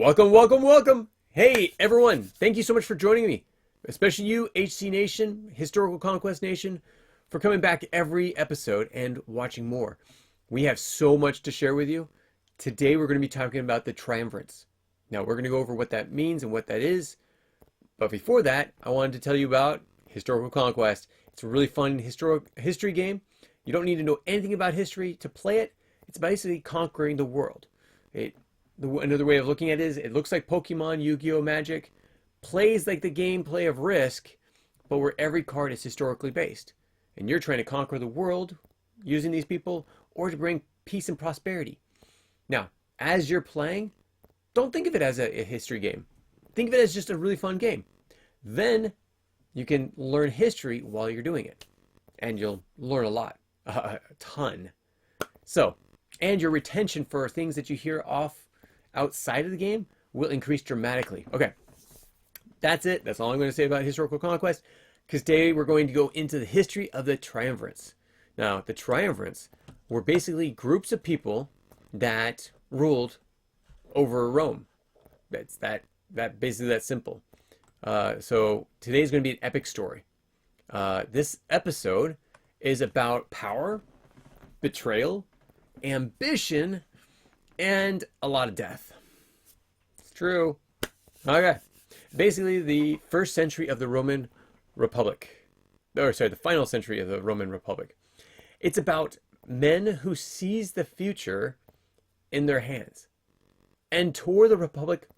Welcome, welcome, welcome. Hey, everyone. Thank you so much for joining me, especially you, HC Nation, Historical Conquest Nation, for coming back every episode and watching more. We have so much to share with you. Today, we're going to be talking about the Triumvirates. Now, we're going to go over what that means and what that is. But before that, I wanted to tell you about Historical Conquest. It's a really fun history game. You don't need to know anything about history to play it. It's basically conquering the world. Another way of looking at it is it looks like Pokemon, Yu-Gi-Oh! Magic, plays like the gameplay of Risk, but where every card is historically based. And you're trying to conquer the world using these people or to bring peace and prosperity. Now, as you're playing, don't think of it as a history game. Think of it as just a really fun game. Then you can learn history while you're doing it. And you'll learn a lot, a ton. So, and your retention for things that you hear outside of the game will increase dramatically. Okay, that's it. That's all I'm going to say about Historical Conquest, because today we're going to go into the history of the Triumvirates. Now, the Triumvirates were basically groups of people that ruled over Rome. It's that basically that simple. So today's going to be an epic story. This episode is about power, betrayal, ambition, and a lot of death. It's true. Okay. Basically, the first century of the Roman Republic. The final century of the Roman Republic. It's about men who seized the future in their hands and tore the Republic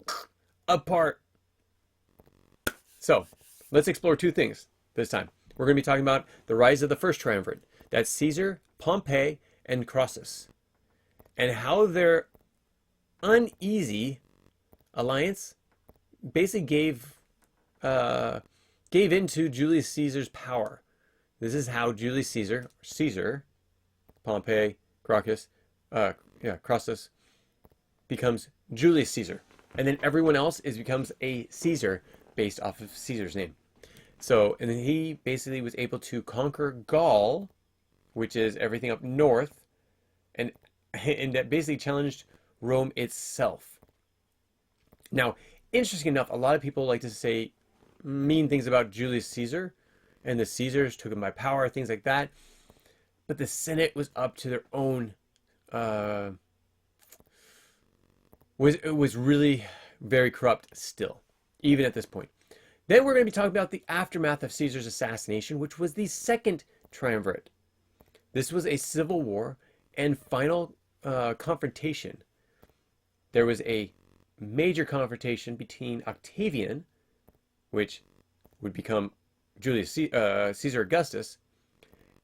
apart. So, let's explore two things this time. We're going to be talking about the rise of the first triumvirate. That's Caesar, Pompey, and Crassus. And how their uneasy alliance basically gave into Julius Caesar's power. This is how Julius Caesar, Pompey, Crassus, becomes Julius Caesar. And then everyone else becomes a Caesar based off of Caesar's name. So, and then he basically was able to conquer Gaul, which is everything up north, and that basically challenged Rome itself. Now, interesting enough, a lot of people like to say mean things about Julius Caesar, and the Caesars took him by power, things like that. But the Senate was up to their own, was really very corrupt still, even at this point. Then we're going to be talking about the aftermath of Caesar's assassination, which was the second triumvirate. This was a civil war and final confrontation. There was a major confrontation between Octavian, which would become Caesar Augustus,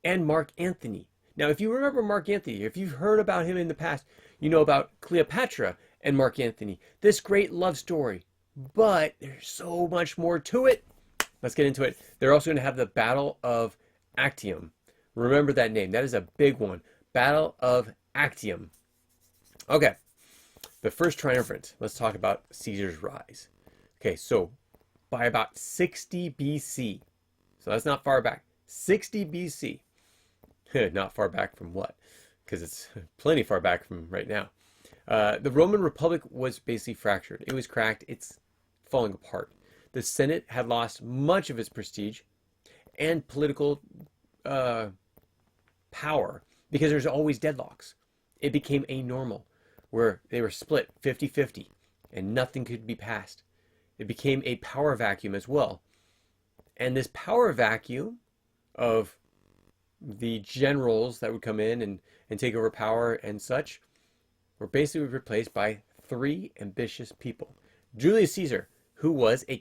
and Mark Antony. Now, if you remember Mark Antony, if you've heard about him in the past, you know about Cleopatra and Mark Antony, this great love story. But there's so much more to it. Let's get into it. They're also going to have the Battle of Actium. Remember that name. That is a big one. Battle of Actium. Okay. The first triumvirate. Let's talk about Caesar's rise. Okay, so by about 60 BC. So that's not far back. 60 BC. Not far back from what? Because it's plenty far back from right now. The Roman Republic was basically fractured. It was cracked. It's falling apart. The Senate had lost much of its prestige and political power because there's always deadlocks. It became a normal where they were split 50-50 and nothing could be passed. It became a power vacuum as well. And this power vacuum of the generals that would come in and take over power and such were basically replaced by three ambitious people. Julius Caesar, who was a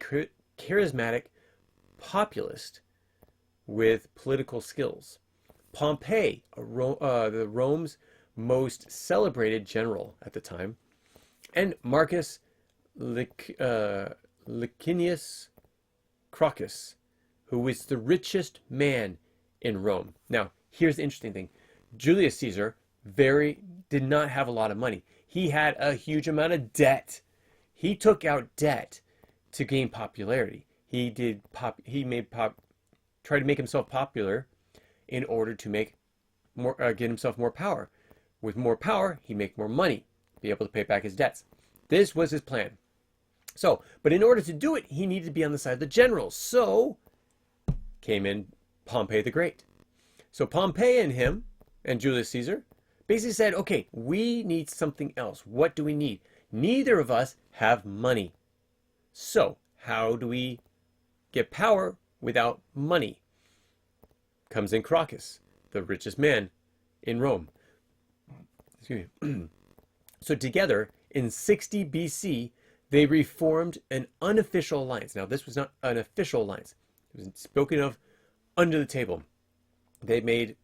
charismatic populist with political skills. Pompey, the Rome's most celebrated general at the time. And Marcus Licinius Crassus, who was the richest man in Rome. Now, here's the interesting thing. Julius Caesar did not have a lot of money. He had a huge amount of debt. He took out debt to gain popularity. He tried to make himself popular in order to get himself more power. With more power, he'd make more money, be able to pay back his debts. This was his plan. So, but in order to do it, he needed to be on the side of the generals. So came in Pompey the Great. So Pompey and him and Julius Caesar basically said, okay, we need something else. What do we need? Neither of us have money. So how do we get power without money? Comes in Crocus, the richest man in Rome. Excuse me. So together, in 60 BC, they reformed an unofficial alliance. Now, this was not an official alliance. It was spoken of under the table. They made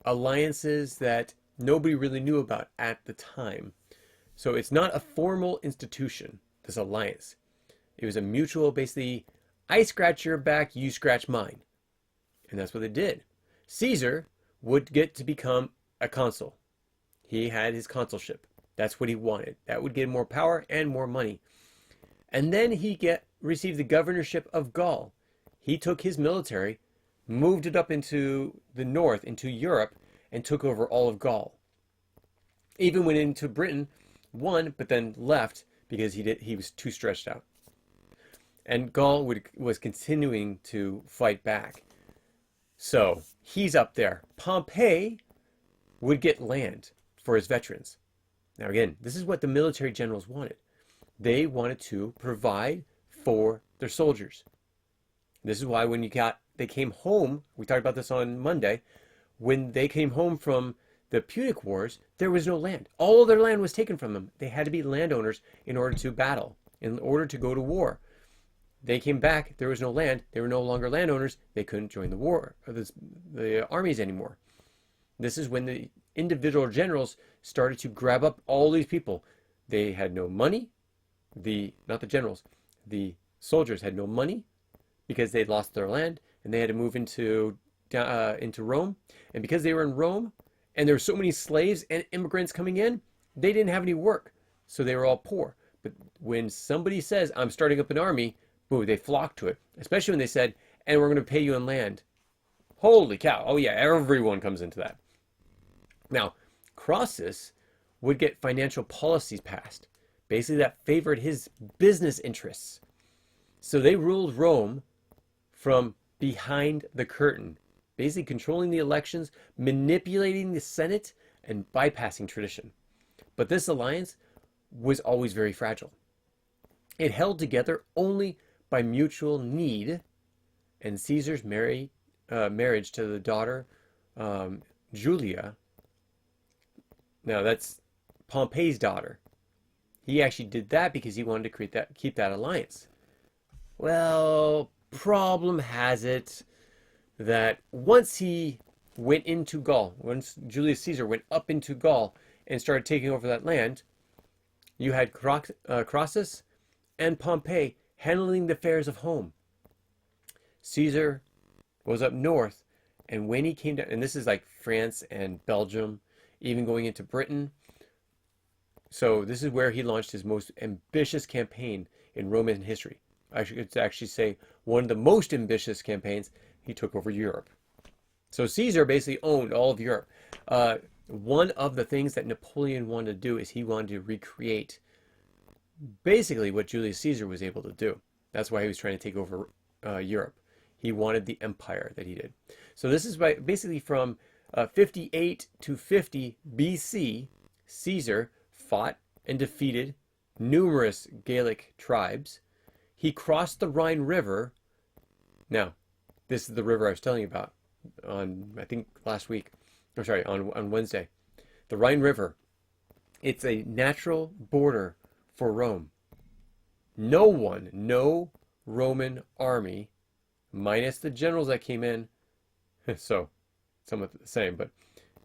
alliances that nobody really knew about at the time. So it's not a formal institution, this alliance. It was a mutual, basically, I scratch your back, you scratch mine. And that's what they did. Caesar would get to become a consul. He had his consulship. That's what he wanted. That would get him more power and more money. And then he received the governorship of Gaul. He took his military, moved it up into the north, into Europe, and took over all of Gaul. Even went into Britain, won, but then left because he was too stretched out. And Gaul was continuing to fight back. So he's up there. Pompey would get land for his veterans. Now again, this is what the military generals wanted. They wanted to provide for their soldiers. This is why when they came home, we talked about this on Monday, when they came home from the Punic Wars, there was no land. All of their land was taken from them. They had to be landowners in order to battle, in order to go to war. They came back, there was no land, they were no longer landowners, they couldn't join the war, or the armies anymore. This is when the individual generals started to grab up all these people. They had no money, not the generals, the soldiers had no money because they'd lost their land and they had to move into Rome. And because they were in Rome and there were so many slaves and immigrants coming in, they didn't have any work. So they were all poor. But when somebody says, I'm starting up an army, boom, they flocked to it. Especially when they said, and we're going to pay you in land. Holy cow. Oh yeah, everyone comes into that. Now, Crassus would get financial policies passed, basically that favored his business interests. So they ruled Rome from behind the curtain, basically controlling the elections, manipulating the Senate, and bypassing tradition. But this alliance was always very fragile. It held together only by mutual need, and Caesar's marriage to the daughter Julia. Now that's Pompey's daughter. He actually did that because he wanted to keep that alliance. Well, problem has it that once he went into Gaul, once Julius Caesar went up into Gaul and started taking over that land, you had Crassus and Pompey handling the affairs of home. Caesar was up north, and when he came down, and this is like France and Belgium, even going into Britain. So this is where he launched his most ambitious campaign in Roman history. I should actually say one of the most ambitious campaigns. He took over Europe. So Caesar basically owned all of Europe. One of the things that Napoleon wanted to do is he wanted to recreate basically what Julius Caesar was able to do. That's why he was trying to take over Europe. He wanted the empire that he did. So this is basically from 58 to 50 BC, Caesar fought and defeated numerous Gallic tribes. He crossed the Rhine River. Now, this is the river I was telling you about on, I think, last week. I'm sorry, on Wednesday. The Rhine River. It's a natural border for Rome. No Roman army, minus the generals that came in, so somewhat the same, but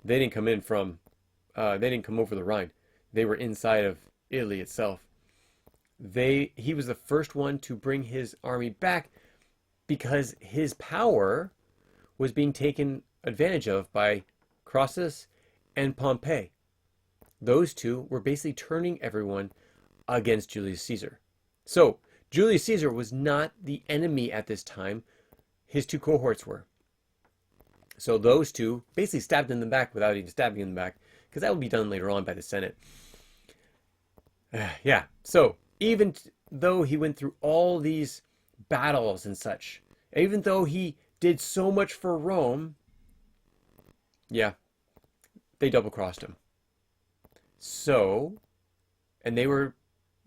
they didn't come in they didn't come over the Rhine. They were inside of Italy itself. He was the first one to bring his army back because his power was being taken advantage of by Crassus and Pompey. Those two were basically turning everyone against Julius Caesar. So Julius Caesar was not the enemy at this time. His two cohorts were. So those two basically stabbed him in the back without even stabbing him in the back, because that would be done later on by the Senate. Yeah. So even though he went through all these battles and such, even though he did so much for Rome, yeah, they double crossed him. So, and they were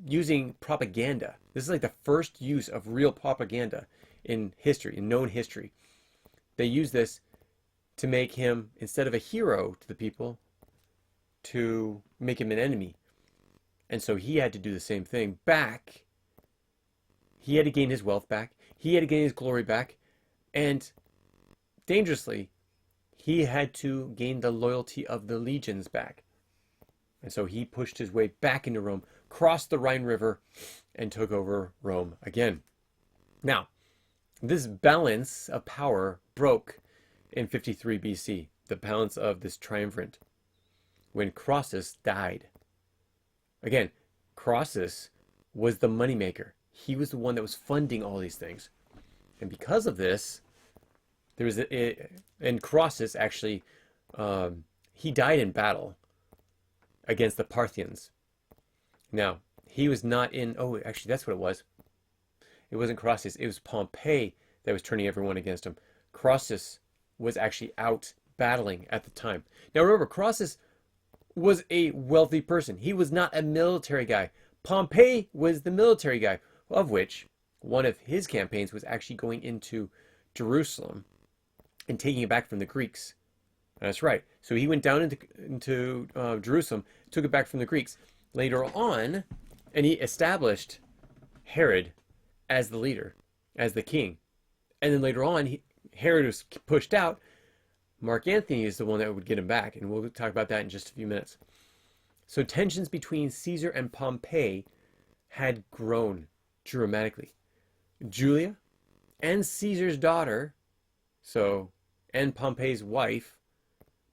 using propaganda. This is like the first use of real propaganda in history, in known history. They used this to make him, instead of a hero to the people, to make him an enemy. And so he had to do the same thing back. He had to gain his wealth back. He had to gain his glory back. And dangerously, he had to gain the loyalty of the legions back. And so he pushed his way back into Rome, crossed the Rhine River, and took over Rome again. Now, this balance of power broke in 53 BC, the balance of this triumvirate, when Crassus died. Again, Crassus was the moneymaker. He was the one that was funding all these things. And because of this, there was and Crassus actually, he died in battle against the Parthians. Now, he was not in, oh, actually, that's what it was. It wasn't Crassus, it was Pompey that was turning everyone against him. Crassus was actually out battling at the time. Now, remember, Crassus was a wealthy person. He was not a military guy. Pompey was the military guy, of which one of his campaigns was actually going into Jerusalem and taking it back from the Greeks. That's right. So he went down into Jerusalem, took it back from the Greeks. Later on, and he established Herod as the leader, as the king. And then later on, Herod was pushed out. Mark Antony is the one that would get him back, and we'll talk about that in just a few minutes. So tensions between Caesar and Pompey had grown dramatically. Julia and Caesar's daughter, and Pompey's wife,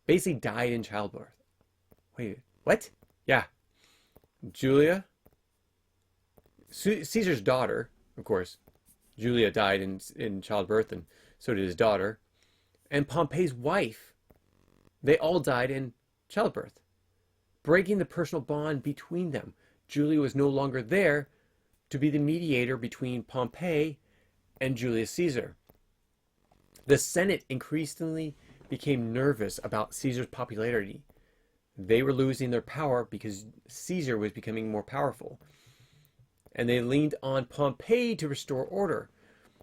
basically died in childbirth. Wait, what? Yeah. Julia, Caesar's daughter, of course, Julia died in childbirth, and so did his daughter. And Pompey's wife, they all died in childbirth, breaking the personal bond between them. Julia was no longer there to be the mediator between Pompey and Julius Caesar. The Senate increasingly became nervous about Caesar's popularity. They were losing their power because Caesar was becoming more powerful. And they leaned on Pompey to restore order.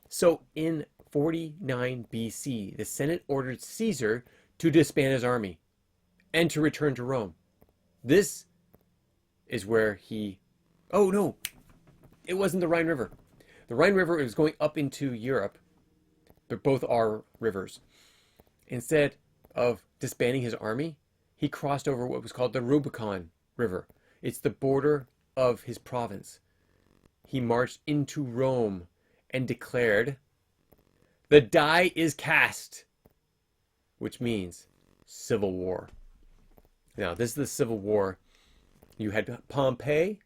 So in 49 BC, the Senate ordered Caesar to disband his army and to return to Rome. This is where oh no, it wasn't the Rhine River. The Rhine River was going up into Europe. But both are rivers. Instead of disbanding his army, he crossed over what was called the Rubicon River. It's the border of his province. He marched into Rome and declared, "The die is cast," which means civil war. Now, this is the civil war. You had Pompey,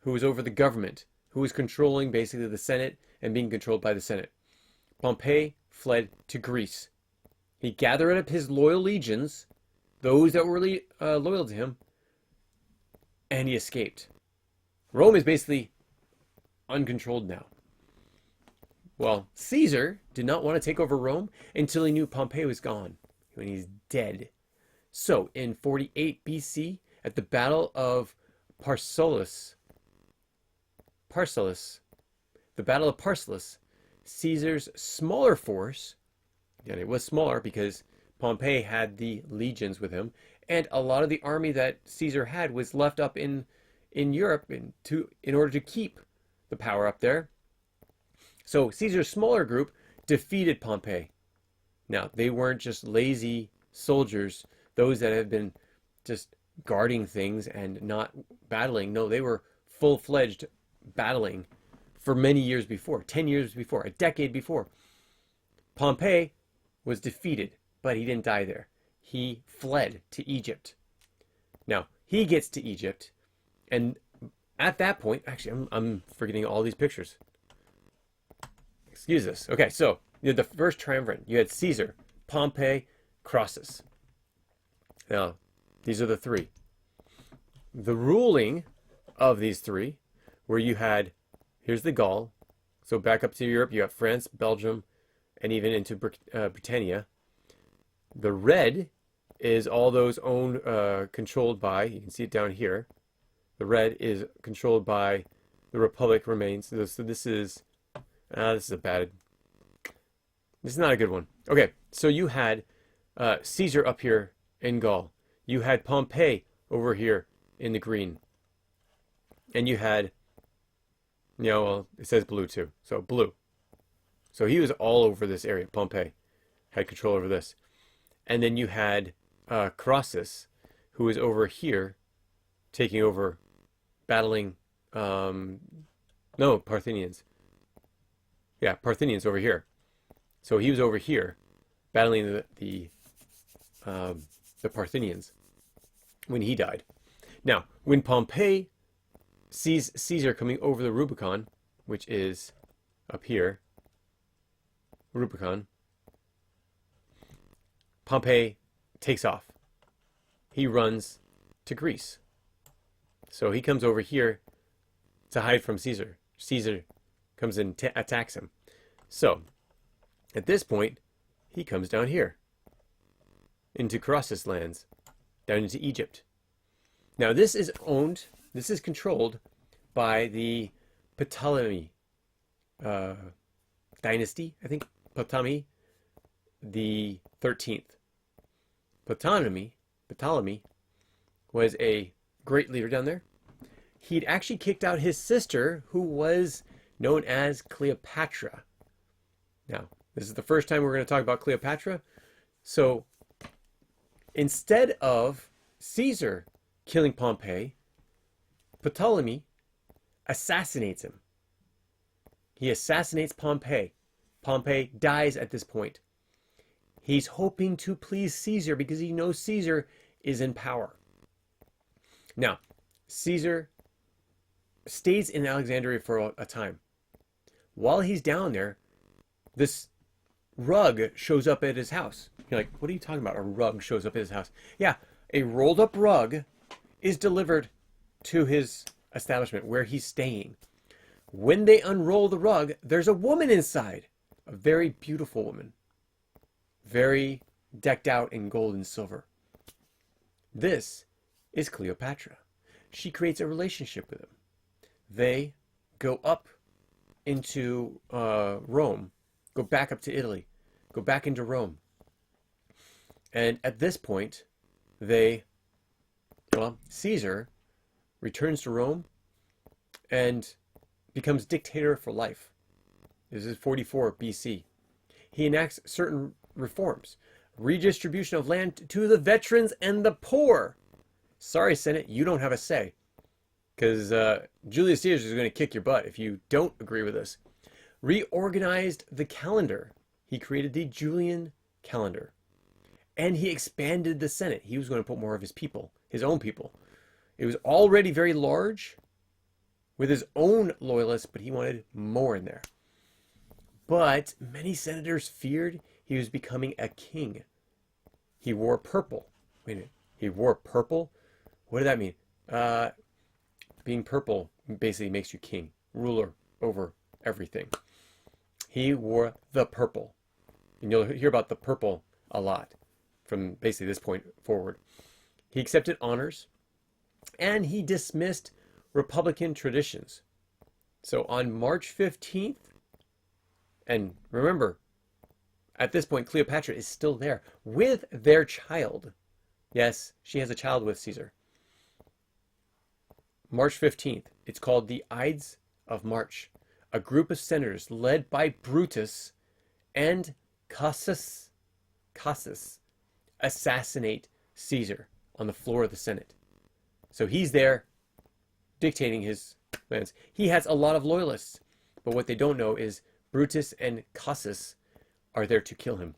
who was over the government, who was controlling basically the Senate and being controlled by the Senate. Pompey fled to Greece. He gathered up his loyal legions, those that were loyal to him, and he escaped. Rome is basically uncontrolled now. Well, Caesar did not want to take over Rome until he knew Pompey was gone, when he's dead. So, in 48 BC, at the Battle of Pharsalus, Caesar's smaller force, and it was smaller because Pompey had the legions with him, and a lot of the army that Caesar had was left up in Europe in order to keep the power up there. So Caesar's smaller group defeated Pompey. Now, they weren't just lazy soldiers, those that have been just guarding things and not battling. No, they were full-fledged battling for many years before, 10 years before, a decade before. Pompey was defeated, but he didn't die there. He fled to Egypt. Now, he gets to Egypt, and at that point, actually, I'm forgetting all these pictures. Excuse us. Okay, so you had the first triumvirate. You had Caesar, Pompey, Crassus. Now, these are the three. The ruling of these three, where you had, here's the Gaul. So back up to Europe, you have France, Belgium, and even into Britannia. The red is all those owned, controlled by, you can see it down here. The red is controlled by the Republic remains. So this is this is not a good one. Okay, so you had Caesar up here in Gaul. You had Pompey over here in the green. And you had, well, it says blue too. So blue. So he was all over this area. Pompey had control over this. And then you had Crassus, who was over here, taking over, battling, no, Parthians. Yeah, Parthians over here. So he was over here, battling the Parthians when he died. Now, when Pompey sees Caesar coming over the Rubicon, which is up here, Rubicon, Pompey takes off. He runs to Greece. So he comes over here to hide from Caesar. Caesar comes and attacks him. So at this point, he comes down here into Crassus lands, down into Egypt. Now this is controlled by the Ptolemy dynasty, I think, Ptolemy the 13th. Ptolemy was a great leader down there. He'd actually kicked out his sister, who was known as Cleopatra. Now, this is the first time we're going to talk about Cleopatra. So, instead of Caesar killing Pompey, Ptolemy assassinates him. He assassinates Pompey. Pompey dies at this point. He's hoping to please Caesar because he knows Caesar is in power. Now, Caesar stays in Alexandria for a time. While he's down there, this rug shows up at his house. You're like, what are you talking about? A rug shows up at his house. Yeah, a rolled up rug is delivered to his establishment where he's staying. When they unroll the rug, there's a woman inside. A very beautiful woman. Very decked out in gold and silver. This is Cleopatra. She creates a relationship with him. They go up into Rome, go back up to Italy, go back into Rome. And at this point, Caesar returns to Rome and becomes dictator for life. This is 44 BC. He enacts certain reforms. Redistribution of land to the veterans and the poor. Sorry, Senate, you don't have a say. Because Julius Caesar is going to kick your butt if you don't agree with this. Reorganized the calendar. He created the Julian calendar. And he expanded the Senate. He was going to put more of his people, his own people. It was already very large with his own loyalists, but he wanted more in there. But many senators feared he was becoming a king. He wore purple. Wait a minute. He wore purple? What did that mean? Being purple basically makes you king, ruler over everything. He wore the purple. And you'll hear about the purple a lot from basically this point forward. He accepted honors and he dismissed Republican traditions. So on March 15th, and remember, at this point, Cleopatra is still there with their child. Yes, she has a child with Caesar. March 15th, it's called the Ides of March. A group of senators led by Brutus and Cassius assassinate Caesar on the floor of the Senate. So he's there dictating his plans. He has a lot of loyalists, but what they don't know is Brutus and Cassius are there to kill him.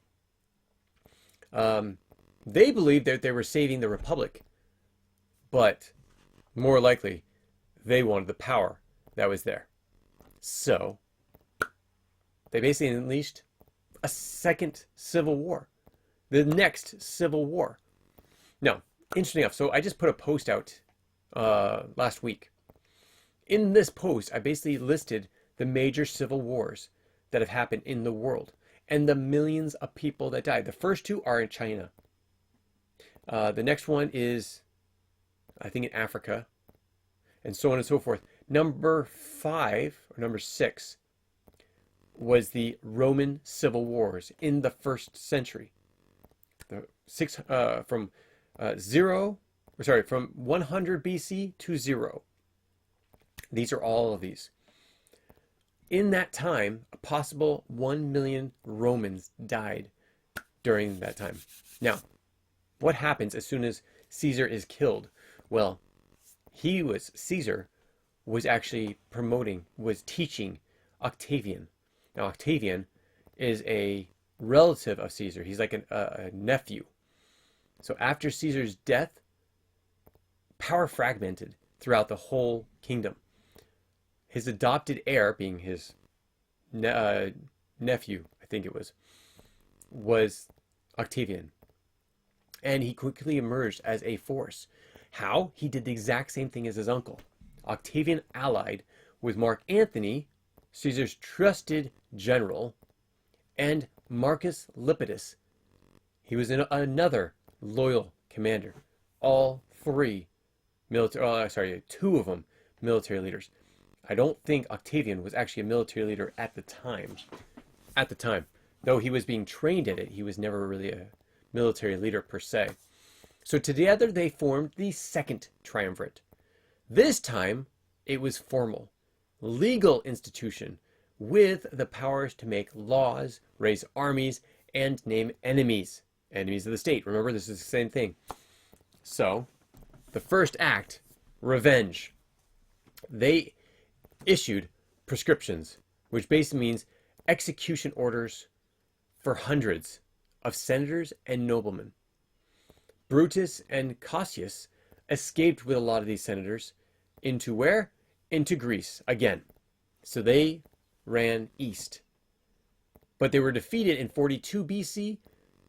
They believed that they were saving the Republic, but more likely they wanted the power that was there. So they basically unleashed a second civil war, the next civil war. Now, interesting enough, so I just put a post out last week in this post, I basically listed the major civil wars that have happened in the world and the millions of people that died. The first two are in China. The next one is, I think, in Africa, and so on and so forth. Number 5 or number 6 was the Roman civil wars in the 1st century. From 100 BC to 0. These are all of these. In that time, a possible 1 million Romans died during that time. Now, what happens as soon as Caesar is killed? Well, Caesar was actually was teaching Octavian. Now, Octavian is a relative of Caesar. He's like a nephew. So after Caesar's death, power fragmented throughout the whole kingdom. His adopted heir, being his nephew, I think it was Octavian. And he quickly emerged as a force. How? He did the exact same thing as his uncle. Octavian allied with Mark Antony, Caesar's trusted general, and Marcus Lepidus. He was another loyal commander. All three two of them military leaders. I don't think Octavian was actually a military leader at the time. Though he was being trained in it, he was never really a military leader per se. So together they formed the second triumvirate. This time it was formal, legal institution with the powers to make laws, raise armies, and name enemies. Enemies of the state. Remember, this is the same thing. So, the first act, revenge. They issued prescriptions, which basically means execution orders for hundreds of senators and noblemen. Brutus and Cassius escaped with a lot of these senators into where? Into Greece again. So they ran east. But they were defeated in 42 BC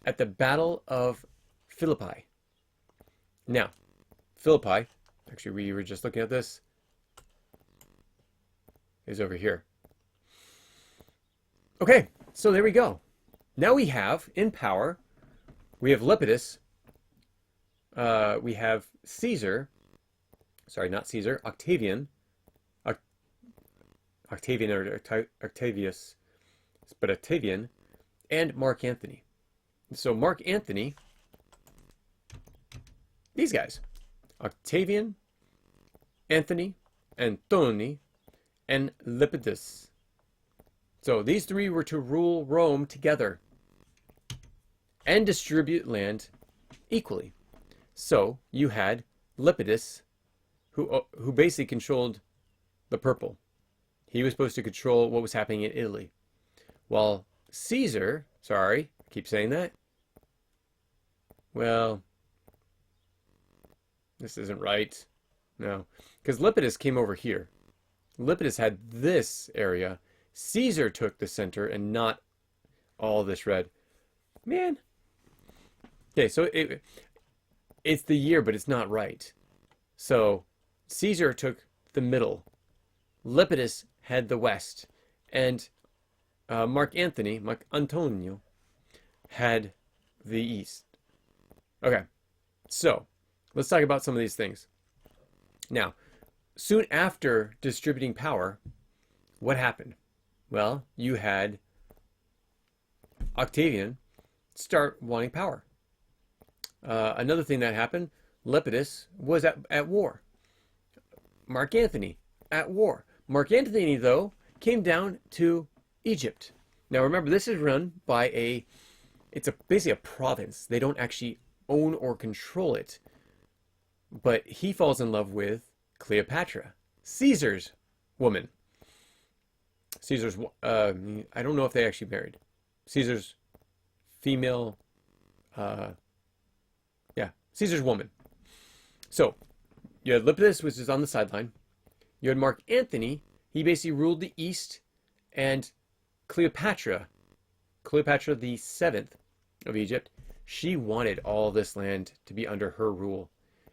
at the Battle of Philippi. Now, Philippi, actually we were just looking at this, is over here. Okay, so there we go. Now we have, in power, we have Lepidus, we have Caesar, sorry, not Caesar, Octavian, Octavian or Octavius, but Octavian, and Mark Antony. So Mark Antony, these guys, Octavian, Anthony, Antony, and Lepidus. So these three were to rule Rome together and distribute land equally. So you had Lepidus, who basically controlled the purple. He was supposed to control what was happening in Italy. While Caesar, sorry, I keep saying that. Well, this isn't right. No, because Lepidus came over here. Lepidus had this area. Caesar took the center and not all this red. Man. Okay, so it's the year, but it's not right. So Caesar took the middle. Lepidus had the west. And Mark Antonio, had the east. Okay, so let's talk about some of these things. Now, soon after distributing power, what happened? Well, you had Octavian start wanting power. Another thing that happened, Lepidus was at war. Mark Antony at war. Mark Antony, though, came down to Egypt. Now remember, this is run by it's basically a province. They don't actually own or control it. But he falls in love with Cleopatra, Caesar's woman. Caesar's, I don't know if they actually married. Caesar's female, Caesar's woman. So, you had Lepidus, which is on the sideline. You had Mark Antony. He basically ruled the east. And Cleopatra the 7th of Egypt, she wanted all this land to be under her rule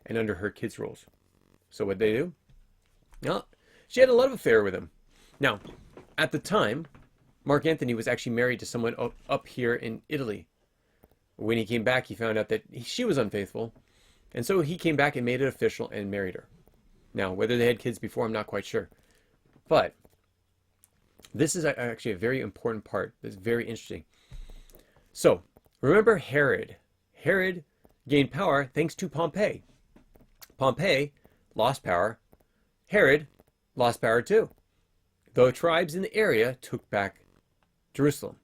and under her kids' rules. So what they do? No, She had a love affair with him. Now, at the time, Mark Antony was actually married to someone up here in Italy. When he came back, he found out that she was unfaithful. And so he came back and made it official and married her. Now, whether they had kids before, I'm not quite sure. But this is actually a very important part. It's very interesting. So, remember Herod. Herod gained power thanks to Pompey. Pompey lost power. Herod lost power too. The tribes in the area took back Jerusalem.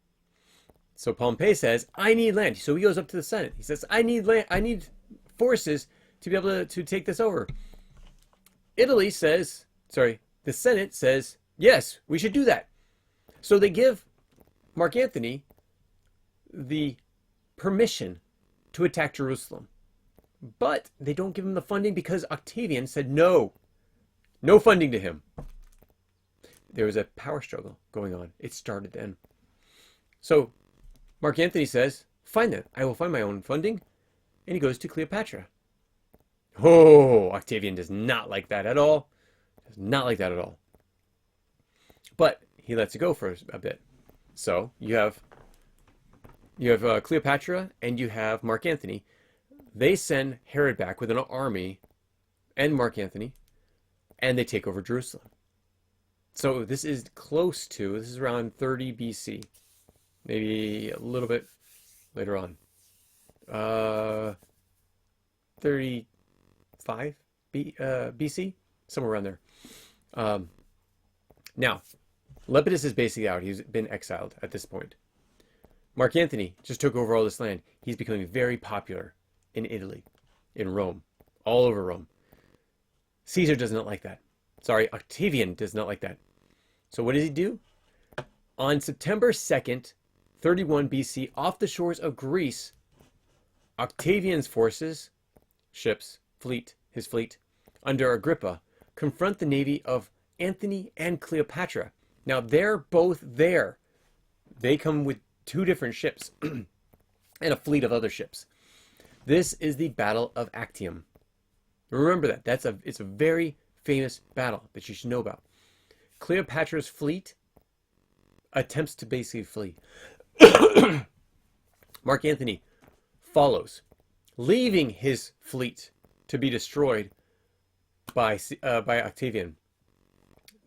So Pompey says, I need land. So he goes up to the Senate. He says, I need land. I need forces to be able to take this over. The Senate says, yes, we should do that. So they give Mark Antony the permission to attack Jerusalem. But they don't give him the funding because Octavian said no. No funding to him. There was a power struggle going on. It started then. So Mark Antony says, fine then, I will find my own funding. And he goes to Cleopatra. Oh, Octavian does not like that at all. Does not like that at all. But he lets it go for a bit. So you have Cleopatra and you have Mark Antony. They send Herod back with an army and Mark Antony, and they take over Jerusalem. So this is around 30 BC, maybe a little bit later on. 35 BC, somewhere around there. Now, Lepidus is basically out. He's been exiled at this point. Mark Antony just took over all this land. He's becoming very popular in Italy, in Rome, all over Rome. Caesar does not like that. Sorry, Octavian does not like that. So what does he do? On September 2nd, 31 BC, off the shores of Greece, Octavian's forces, ships, his fleet, under Agrippa, confront the navy of Antony and Cleopatra. Now, they're both there. They come with 2 different ships and a fleet of other ships. This is the Battle of Actium. Remember that. It's a very famous battle that you should know about. Cleopatra's fleet attempts to basically flee. Mark Antony follows, leaving his fleet to be destroyed by Octavian.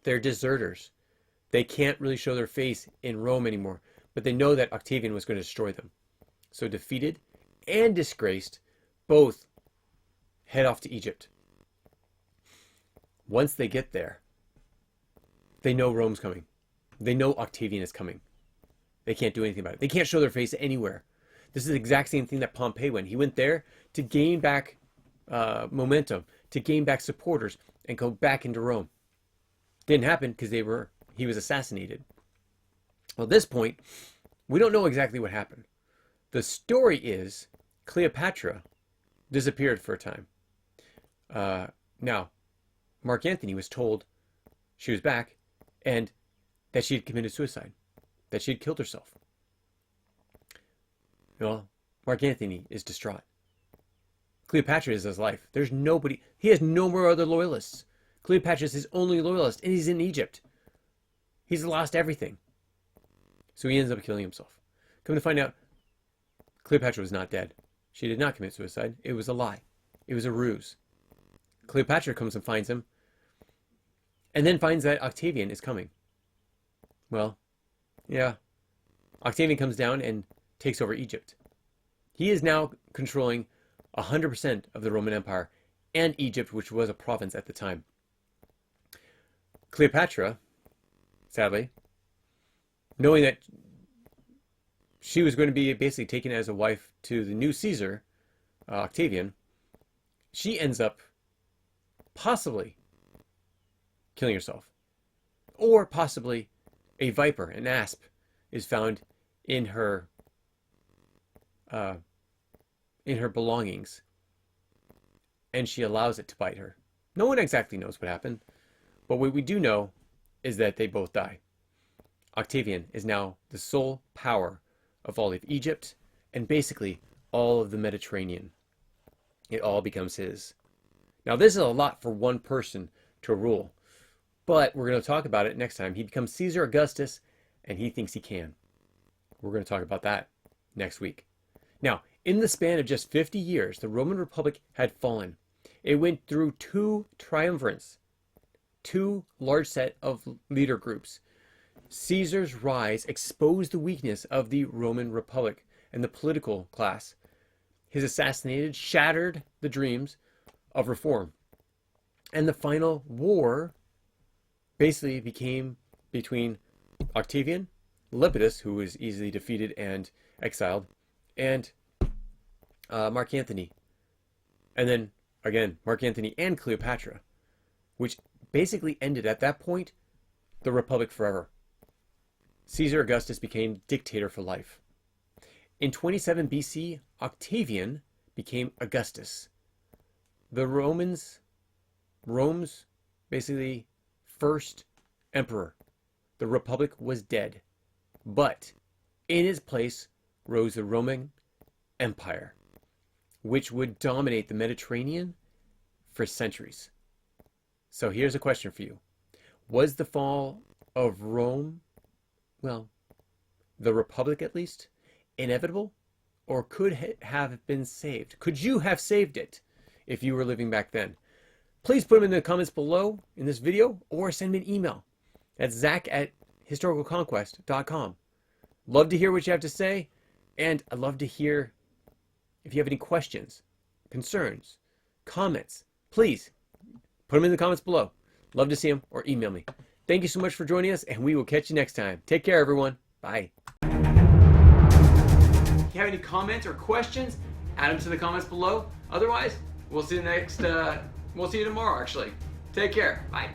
They're deserters. They can't really show their face in Rome anymore, but they know that Octavian was going to destroy them. So defeated and disgraced, both head off to Egypt. Once they get there, they know Rome's coming. They know Octavian is coming. They can't do anything about it. They can't show their face anywhere. This is the exact same thing that Pompey went. He went there to gain back momentum, to gain back supporters, and go back into Rome. Didn't happen because he was assassinated. Well, at this point, we don't know exactly what happened. The story is Cleopatra disappeared for a time. Now, Mark Antony was told she was back and that she had committed suicide, that she had killed herself. Well, Mark Antony is distraught. Cleopatra is his life. There's nobody. He has no more other loyalists. Cleopatra is his only loyalist, and he's in Egypt. He's lost everything. So he ends up killing himself. Come to find out, Cleopatra was not dead. She did not commit suicide. It was a lie. It was a ruse. Cleopatra comes and finds him, and then finds that Octavian is coming. Well, yeah. Octavian comes down and takes over Egypt. He is now controlling 100% of the Roman Empire and Egypt, which was a province at the time. Cleopatra, sadly, knowing that she was going to be basically taken as a wife to the new Caesar, Octavian, she ends up possibly killing herself. Or possibly a viper, an asp, is found in her belongings, and she allows it to bite her. No one exactly knows what happened, but what we do know is that they both die. Octavian is now the sole power of all of Egypt and basically all of the Mediterranean. It all becomes his. Now, this is a lot for one person to rule. But we're going to talk about it next time. He becomes Caesar Augustus, and he thinks he can. We're going to talk about that next week. Now, in the span of just 50 years, the Roman Republic had fallen. It went through two triumvirates, two large set of leader groups. Caesar's rise exposed the weakness of the Roman Republic and the political class. His assassination shattered the dreams of reform. And the final war basically became between Octavian, Lepidus, who was easily defeated and exiled, and Mark Antony. And then, again, Mark Antony and Cleopatra, which basically ended at that point the Republic forever. Caesar Augustus became dictator for life. In 27 BC, Octavian became Augustus. The Rome's basically first emperor. The Republic was dead. But in his place rose the Roman Empire, which would dominate the Mediterranean for centuries. So here's a question for you. Was the fall of Rome, well, the Republic at least, inevitable? Or could it have been saved? Could you have saved it if you were living back then? Please put them in the comments below in this video, or send me an email at zach@historicalconquest.com. Love to hear what you have to say, and I'd love to hear if you have any questions, concerns, comments. Please put them in the comments below. Love to see them, or email me. Thank you so much for joining us, and we will catch you next time. Take care, everyone. Bye. If you have any comments or questions, add them to the comments below. Otherwise, we'll see you tomorrow, actually. Take care. Bye.